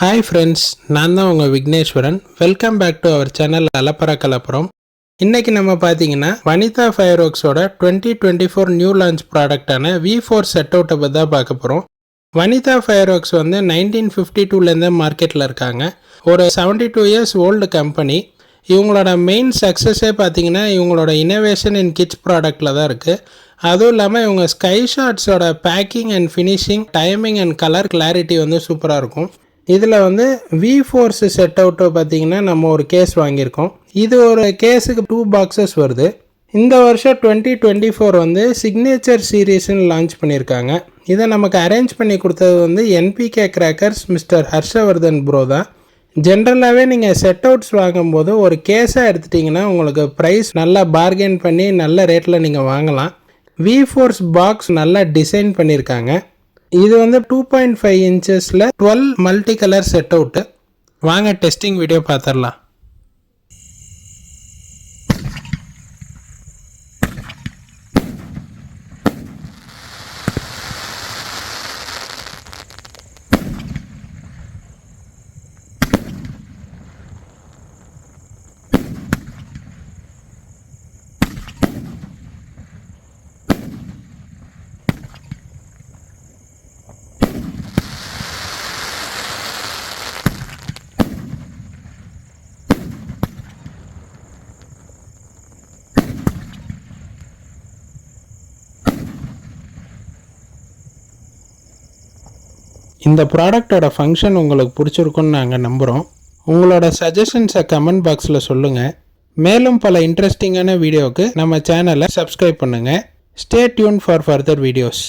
Hi friends, நான் தான் உங்கள் Vigneshwaran. Welcome back to our channel Alappara Kalappuram. இன்றைக்கி நம்ம பார்த்தீங்கன்னா வனிதா ஃபயர் ஒர்க்ஸோட 2024 நியூ லான்ச் ப்ராடக்டான V4 செட் அவுட்டை பற்றி தான் பார்க்க போகிறோம். வனிதா ஃபயர் ஒர்க்ஸ் வந்து 1952லேருந்தே மார்க்கெட்டில் இருக்காங்க. ஒரு 72 இயர்ஸ் ஓல்டு கம்பெனி. இவங்களோட மெயின் சக்ஸஸே பார்த்தீங்கன்னா இவங்களோட இனோவேஷன் இன் கிட்ஸ் ப்ராடக்டில் தான் இருக்குது. அதுவும் இல்லாமல் இவங்க ஸ்கை ஷாட்ஸோட packing and finishing, timing and colour clarity வந்து சூப்பராக இருக்கும். இதில் வந்து V4 செட் அவுட்டை பார்த்தீங்கன்னா நம்ம ஒரு கேஸ் வாங்கியிருக்கோம். இது ஒரு கேஸுக்கு 2 பாக்ஸஸ் வருது. இந்த வருஷம் 2024 வந்து சிக்னேச்சர் சீரீஸ்ன்னு லான்ச் பண்ணியிருக்காங்க. இதை நமக்கு அரேஞ்ச் பண்ணி கொடுத்தது வந்து NPK crackers mister Harshvardhan bro தான். ஜென்ரலாகவே நீங்கள் செட் அவுட்ஸ் வாங்கும்போது ஒரு கேஸாக எடுத்துட்டிங்கன்னா உங்களுக்கு ப்ரைஸ் நல்லா பார்கெயின் பண்ணி நல்ல ரேட்டில் நீங்கள் வாங்கலாம். V4 பாக்ஸ் நல்லா டிசைன் பண்ணியிருக்காங்க. இது வந்து 2.5 இன்ச்சஸில் 12 மல்டி கலர் செட் அவுட்டு. வாங்க டெஸ்டிங் வீடியோ பார்த்துடலாம். இந்த ப்ராடக்டோட ஃபங்க்ஷன் உங்களுக்கு பிடிச்சிருக்குன்னு நாங்கள் நம்புகிறோம். உங்களோட சஜஷன்ஸை கமெண்ட் பாக்ஸில் சொல்லுங்கள். மேலும் பல இன்ட்ரெஸ்டிங்கான வீடியோவுக்கு நம்ம சேனலை சப்ஸ்கிரைப் பண்ணுங்கள். Stay tune for further videos.